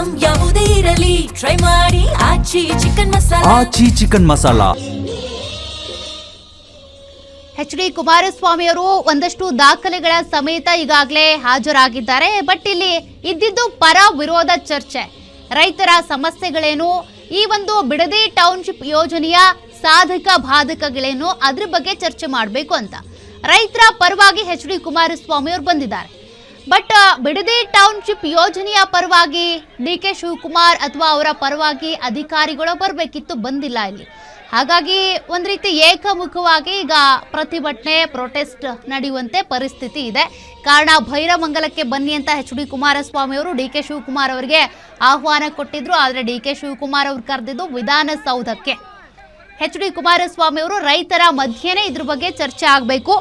Item ಯಾವುದೇ ಇರಲಿ try ಮಾಡಿ ಆಚಿ ಚಿಕನ್ ಮಸಾಲಾ. ಆಚಿ ಚಿಕನ್ ಮಸಾಲಾ. HD ಕುಮಾರಸ್ವಾಮಿ ಅವರು ಒಂದಷ್ಟು ದಾಖಲೆಗಳ ಸಮೇತ ಈಗಾಗಲೇ ಹಾಜರಾಗಿದ್ದಾರೆ. ಬಟ್ ಇಲ್ಲಿ ಇದ್ದಿದ್ದು ಪರ ವಿರೋಧ ಚರ್ಚೆ. ರೈತರ ಸಮಸ್ಯೆಗಳೇನು, ಈ ಒಂದು ಬಿಡದಿ ಟೌನ್ಶಿಪ್ ಯೋಜನೆಯ ಸಾಧಕ ಬಾಧಕಗಳೇನು, ಅದ್ರ ಬಗ್ಗೆ ಚರ್ಚೆ ಮಾಡಬೇಕು ಅಂತ ರೈತರ ಪರವಾಗಿ HD ಕುಮಾರಸ್ವಾಮಿ ಅವರು ಬಂದಿದ್ದಾರೆ. ಬಟ್ ಬಿಡದಿ ಟೌನ್ಶಿಪ್ ಯೋಜನೆಯ ಪರವಾಗಿ DK ಶಿವಕುಮಾರ್ ಅಥವಾ ಅವರ ಪರವಾಗಿ ಅಧಿಕಾರಿಗಳು ಬರಬೇಕಿತ್ತು, ಬಂದಿಲ್ಲ ಇಲ್ಲಿ. ಹಾಗಾಗಿ ಒಂದು ರೀತಿ ಏಕಮುಖವಾಗಿ ಈಗ ಪ್ರತಿಭಟನೆ ಪ್ರೊಟೆಸ್ಟ್ ನಡೆಯುವಂತೆ ಪರಿಸ್ಥಿತಿ ಇದೆ. ಕಾರಣ ಭೈರಮಂಗಲಕ್ಕೆ ಬನ್ನಿ ಅಂತ HD ಕುಮಾರಸ್ವಾಮಿ ಅವರು DK ಶಿವಕುಮಾರ್ ಅವರಿಗೆ ಆಹ್ವಾನ ಕೊಟ್ಟಿದ್ರು. ಆದರೆ DK ಶಿವಕುಮಾರ್ ಅವರು ಕರೆದಿದ್ದು ವಿಧಾನಸೌಧಕ್ಕೆ. HD ಕುಮಾರಸ್ವಾಮಿ ಅವರು ರೈತರ ಮಧ್ಯೆನೇ ಇದ್ರ ಬಗ್ಗೆ ಚರ್ಚೆ ಆಗಬೇಕು.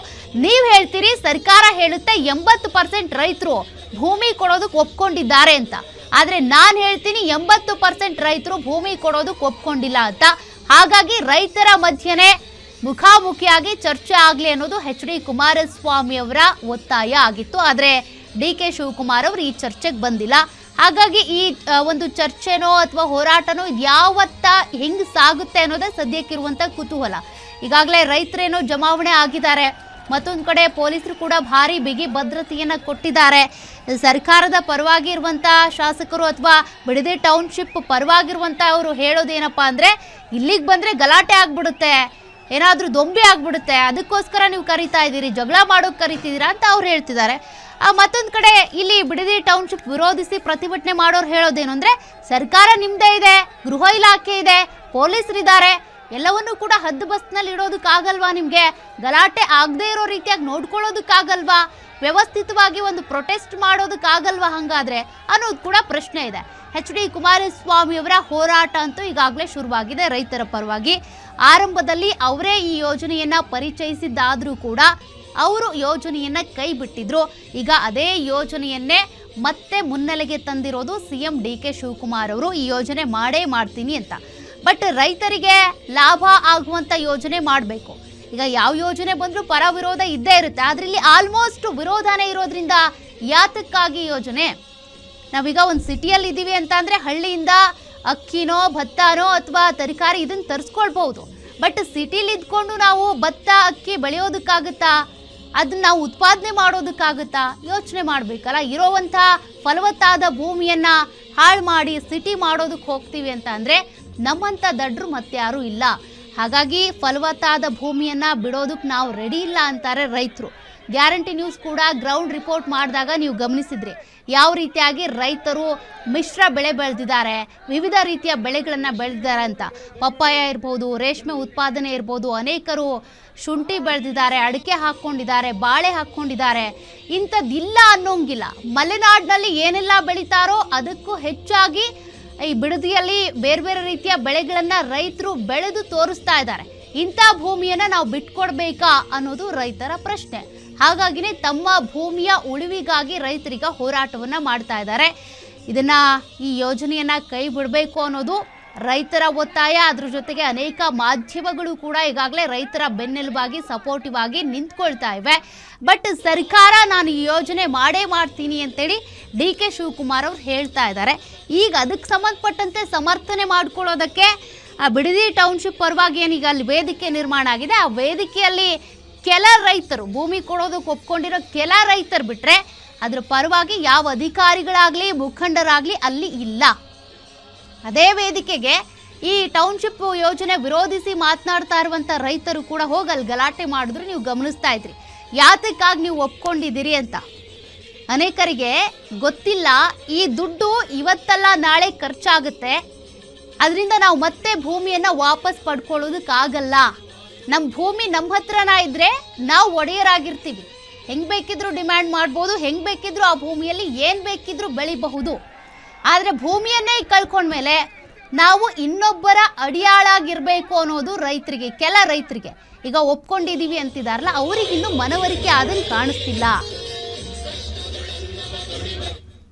ನೀವು ಹೇಳ್ತೀರಿ ಸರ್ಕಾರ ಹೇಳುತ್ತೆ 80% ರೈತರು ಭೂಮಿ ಕೊಡೋದಕ್ಕೆ ಒಪ್ಕೊಂಡಿದ್ದಾರೆ ಅಂತ. ಆದರೆ ನಾನು ಹೇಳ್ತೀನಿ 80% ರೈತರು ಭೂಮಿ ಕೊಡೋದಕ್ಕೆ ಒಪ್ಕೊಂಡಿಲ್ಲ ಅಂತ. ಹಾಗಾಗಿ ರೈತರ ಮಧ್ಯೆನೇ ಮುಖಾಮುಖಿಯಾಗಿ ಚರ್ಚೆ ಆಗಲಿ ಅನ್ನೋದು HD ಕುಮಾರಸ್ವಾಮಿ ಅವರ ಒತ್ತಾಯ ಆಗಿತ್ತು. ಆದರೆ DK ಶಿವಕುಮಾರ್ ಅವರು ಈ ಚರ್ಚೆಗೆ ಬಂದಿಲ್ಲ. ಹಾಗಾಗಿ ಈ ಒಂದು ಚರ್ಚೆನೋ ಅಥವಾ ಹೋರಾಟನೋ ಯಾವತ್ತ ಹೆಂಗೆ ಸಾಗುತ್ತೆ ಅನ್ನೋದೇ ಸದ್ಯಕ್ಕಿರುವಂಥ ಕುತೂಹಲ. ಈಗಾಗಲೇ ರೈತರೇನೋ ಜಮಾವಣೆ ಆಗಿದ್ದಾರೆ, ಮತ್ತೊಂದು ಕಡೆ ಪೊಲೀಸರು ಕೂಡ ಭಾರಿ ಬಿಗಿ ಭದ್ರತೆಯನ್ನು ಕೊಟ್ಟಿದ್ದಾರೆ. ಸರ್ಕಾರದ ಪರವಾಗಿ ಇರುವಂಥ ಶಾಸಕರು ಅಥವಾ ಬಿಡದಿ ಟೌನ್ಶಿಪ್ ಪರವಾಗಿರುವಂಥ ಅವರು ಹೇಳೋದೇನಪ್ಪ ಅಂದರೆ, ಇಲ್ಲಿಗೆ ಬಂದರೆ ಗಲಾಟೆ ಆಗಿಬಿಡುತ್ತೆ, ಏನಾದರೂ ದೊಂಬಿ ಆಗಿಬಿಡುತ್ತೆ, ಅದಕ್ಕೋಸ್ಕರ ನೀವು ಕರಿತಾ ಇದ್ದೀರಿ, ಜಗಳ ಮಾಡೋಕೆ ಕರಿತಿದ್ದೀರಾ ಅಂತ ಅವ್ರು ಹೇಳ್ತಿದ್ದಾರೆ. ಮತ್ತೊಂದು ಕಡೆ ಇಲ್ಲಿ ಬಿಡದಿ ಟೌನ್ಶಿಪ್ ವಿರೋಧಿಸಿ ಪ್ರತಿಭಟನೆ ಮಾಡೋರು ಹೇಳೋದೇನು ಅಂದರೆ, ಸರ್ಕಾರ ನಿಮ್ಮದೇ ಇದೆ, ಗೃಹ ಇಲಾಖೆ ಇದೆ, ಪೊಲೀಸರಿದ್ದಾರೆ, ಎಲ್ಲವನ್ನೂ ಕೂಡ ಹದ್ದು ಬಸ್ನಲ್ಲಿ ಇಡೋದಕ್ಕಾಗಲ್ವಾ, ನಿಮಗೆ ಗಲಾಟೆ ಆಗದೇ ಇರೋ ರೀತಿಯಾಗಿ ನೋಡ್ಕೊಳ್ಳೋದಕ್ಕಾಗಲ್ವಾ, ವ್ಯವಸ್ಥಿತವಾಗಿ ಒಂದು ಪ್ರೊಟೆಸ್ಟ್ ಮಾಡೋದಕ್ಕಾಗಲ್ವಾ ಹಾಗಾದರೆ ಅನ್ನೋದು ಕೂಡ ಪ್ರಶ್ನೆ ಇದೆ. HD ಕುಮಾರಸ್ವಾಮಿ ಅವರ ಹೋರಾಟ ಅಂತೂ ಈಗಾಗಲೇ ಶುರುವಾಗಿದೆ ರೈತರ ಪರವಾಗಿ. ಆರಂಭದಲ್ಲಿ ಅವರೇ ಈ ಯೋಜನೆಯನ್ನು ಪರಿಚಯಿಸಿದ್ದಾದರೂ ಕೂಡ ಅವರು ಯೋಜನೆಯನ್ನು ಕೈ ಬಿಟ್ಟಿದ್ರು. ಈಗ ಅದೇ ಯೋಜನೆಯನ್ನೇ ಮತ್ತೆ ಮುನ್ನೆಲೆಗೆ ತಂದಿರೋದು CM DK ಶಿವಕುಮಾರ್ ಅವರು. ಈ ಯೋಜನೆ ಮಾಡೇ ಮಾಡ್ತೀನಿ ಅಂತ. ಬಟ್ ರೈತರಿಗೆ ಲಾಭ ಆಗುವಂಥ ಯೋಜನೆ ಮಾಡಬೇಕು. ಈಗ ಯಾವ ಯೋಜನೆ ಬಂದರೂ ಪರ ವಿರೋಧ ಇದ್ದೇ ಇರುತ್ತೆ. ಆದರೆ ಇಲ್ಲಿ ಆಲ್ಮೋಸ್ಟ್ ವಿರೋಧನೇ ಇರೋದ್ರಿಂದ ಯಾತಕ್ಕಾಗಿ ಯೋಜನೆ? ನಾವೀಗ ಒಂದು ಸಿಟಿಯಲ್ಲಿ ಇದ್ದೀವಿ ಅಂತ ಅಂದರೆ ಹಳ್ಳಿಯಿಂದ ಅಕ್ಕಿನೋ ಭತ್ತನೋ ಅಥವಾ ತರಕಾರಿ ಇದನ್ನು ತರಿಸ್ಕೊಳ್ಬೋದು. ಬಟ್ ಸಿಟಿಲಿ ಇದ್ಕೊಂಡು ನಾವು ಭತ್ತ ಅಕ್ಕಿ ಬೆಳೆಯೋದಕ್ಕಾಗುತ್ತಾ? ಅದನ್ನ ನಾವು ಉತ್ಪಾದನೆ ಮಾಡೋದಕ್ಕಾಗುತ್ತಾ? ಯೋಚನೆ ಮಾಡಬೇಕಲ್ಲ. ಇರೋವಂಥ ಫಲವತ್ತಾದ ಭೂಮಿಯನ್ನು ಹಾಳು ಮಾಡಿ ಸಿಟಿ ಮಾಡೋದಕ್ಕೆ ಹೋಗ್ತೀವಿ ಅಂತ ಅಂದರೆ ನಮ್ಮಂಥ ದಡ್ರು ಮತ್ತಾರೂ ಇಲ್ಲ. ಹಾಗಾಗಿ ಫಲವತ್ತಾದ ಭೂಮಿಯನ್ನು ಬಿಡೋದಕ್ಕೆ ನಾವು ರೆಡಿ ಇಲ್ಲ ಅಂತಾರೆ ರೈತರು. ಗ್ಯಾರಂಟಿ ನ್ಯೂಸ್ ಕೂಡ ಗ್ರೌಂಡ್ ರಿಪೋರ್ಟ್ ಮಾಡಿದಾಗ ನೀವು ಗಮನಿಸಿದ್ರಿ ಯಾವ ರೀತಿಯಾಗಿ ರೈತರು ಮಿಶ್ರ ಬೆಳೆ ಬೆಳೆದಿದ್ದಾರೆ, ವಿವಿಧ ರೀತಿಯ ಬೆಳೆಗಳನ್ನು ಬೆಳೆದಿದ್ದಾರೆ ಅಂತ. ಪಪ್ಪಾಯ ಇರ್ಬೋದು, ರೇಷ್ಮೆ ಉತ್ಪಾದನೆ ಇರ್ಬೋದು, ಅನೇಕರು ಶುಂಠಿ ಬೆಳೆದಿದ್ದಾರೆ, ಅಡಿಕೆ ಹಾಕ್ಕೊಂಡಿದ್ದಾರೆ, ಬಾಳೆ ಹಾಕ್ಕೊಂಡಿದ್ದಾರೆ. ಇಂಥದ್ದಿಲ್ಲ ಅನ್ನೋಂಗಿಲ್ಲ. ಮಲೆನಾಡಿನಲ್ಲಿ ಏನೆಲ್ಲ ಬೆಳೀತಾರೋ ಅದಕ್ಕೂ ಹೆಚ್ಚಾಗಿ ಈ ಬಿಡದಿಯಲ್ಲಿ ಬೇರೆ ಬೇರೆ ರೀತಿಯ ಬೆಳೆಗಳನ್ನು ರೈತರು ಬೆಳೆದು ತೋರಿಸ್ತಾ ಇದ್ದಾರೆ. ಇಂಥ ಭೂಮಿಯನ್ನು ನಾವು ಬಿಟ್ಕೊಡ್ಬೇಕಾ ಅನ್ನೋದು ರೈತರ ಪ್ರಶ್ನೆ. ಹಾಗಾಗಿನೇ ತಮ್ಮ ಭೂಮಿಯ ಉಳಿವಿಗಾಗಿ ರೈತರಿಗೆ ಹೋರಾಟವನ್ನು ಮಾಡ್ತಾ ಇದ್ದಾರೆ. ಈ ಯೋಜನೆಯನ್ನು ಕೈ ಬಿಡಬೇಕು ಅನ್ನೋದು ರೈತರ ಒತ್ತಾಯ. ಅದ್ರ ಜೊತೆಗೆ ಅನೇಕ ಮಾಧ್ಯಮಗಳು ಕೂಡ ಈಗಾಗಲೇ ರೈತರ ಬೆನ್ನೆಲುಬಾಗಿ ಸಪೋರ್ಟಿವ್ ಆಗಿ ನಿಂತ್ಕೊಳ್ತಾ ಇವೆ. ಬಟ್ ಸರ್ಕಾರ ನಾನು ಈ ಯೋಜನೆ ಮಾಡೇ ಮಾಡ್ತೀನಿ ಅಂತೇಳಿ DK ಶಿವಕುಮಾರ್ ಅವರು ಹೇಳ್ತಾ ಇದ್ದಾರೆ. ಈಗ ಅದಕ್ಕೆ ಸಂಬಂಧಪಟ್ಟಂತೆ ಸಮರ್ಥನೆ ಮಾಡ್ಕೊಳ್ಳೋದಕ್ಕೆ ಬಿಡದಿ ಟೌನ್ಶಿಪ್ ಪರವಾಗಿ ಏನೀಗ ಅಲ್ಲಿ ವೇದಿಕೆ ನಿರ್ಮಾಣ ಆಗಿದೆ. ಆ ವೇದಿಕೆಯಲ್ಲಿ ಕೆಲ ರೈತರು, ಭೂಮಿ ಕೊಡೋದಕ್ಕೆ ಒಪ್ಕೊಂಡಿರೋ ಕೆಲ ರೈತರು ಬಿಟ್ಟರೆ ಅದರ ಪರವಾಗಿ ಯಾವ ಅಧಿಕಾರಿಗಳಾಗಲಿ ಮುಖಂಡರಾಗಲಿ ಅಲ್ಲಿ ಇಲ್ಲ. ಅದೇ ವೇದಿಕೆಗೆ ಈ ಟೌನ್ಶಿಪ್ ಯೋಜನೆ ವಿರೋಧಿಸಿ ಮಾತನಾಡ್ತಾ ಇರುವಂಥ ರೈತರು ಕೂಡ ಹೋಗಲ್ಲಿ ಗಲಾಟೆ ಮಾಡಿದ್ರು ನೀವು ಗಮನಿಸ್ತಾ ಇದ್ರಿ. ಯಾತಕ್ಕಾಗಿ ನೀವು ಒಪ್ಕೊಂಡಿದ್ದೀರಿ ಅಂತ ಅನೇಕರಿಗೆ ಗೊತ್ತಿಲ್ಲ. ಈ ದುಡ್ಡು ಇವತ್ತಲ್ಲ ನಾಳೆ ಖರ್ಚಾಗುತ್ತೆ, ಅದರಿಂದ ನಾವು ಮತ್ತೆ ಭೂಮಿಯನ್ನು ವಾಪಸ್ ಪಡ್ಕೊಳ್ಳೋದಕ್ಕಾಗಲ್ಲ. ನಮ್ಮ ಭೂಮಿ ನಮ್ಮ ಹತ್ರನ ಇದ್ದರೆ ನಾವು ಒಡೆಯರಾಗಿರ್ತೀವಿ, ಹೆಂಗೆ ಬೇಕಿದ್ರೂ ಡಿಮ್ಯಾಂಡ್ ಮಾಡ್ಬೋದು, ಹೆಂಗೆ ಬೇಕಿದ್ರೂ ಆ ಭೂಮಿಯಲ್ಲಿ ಏನು ಬೇಕಿದ್ರೂ ಬೆಳಿಬಹುದು. ಆದರೆ ಭೂಮಿಯನ್ನೇ ಕಳ್ಕೊಂಡ್ಮೇಲೆ ನಾವು ಇನ್ನೊಬ್ಬರ ಅಡಿಯಾಳಾಗಿರಬೇಕು ಅನ್ನೋದು ರೈತರಿಗೆ, ಕೆಲ ರೈತರಿಗೆ ಈಗ ಒಪ್ಕೊಂಡಿದ್ದೀವಿ ಅಂತಿದಾರಲ್ಲ, ಅವರಿಗಿನ್ನೂ ಮನವರಿಕೆ ಆದಂಗೆ ಕಾಣಿಸ್ತಿಲ್ಲ.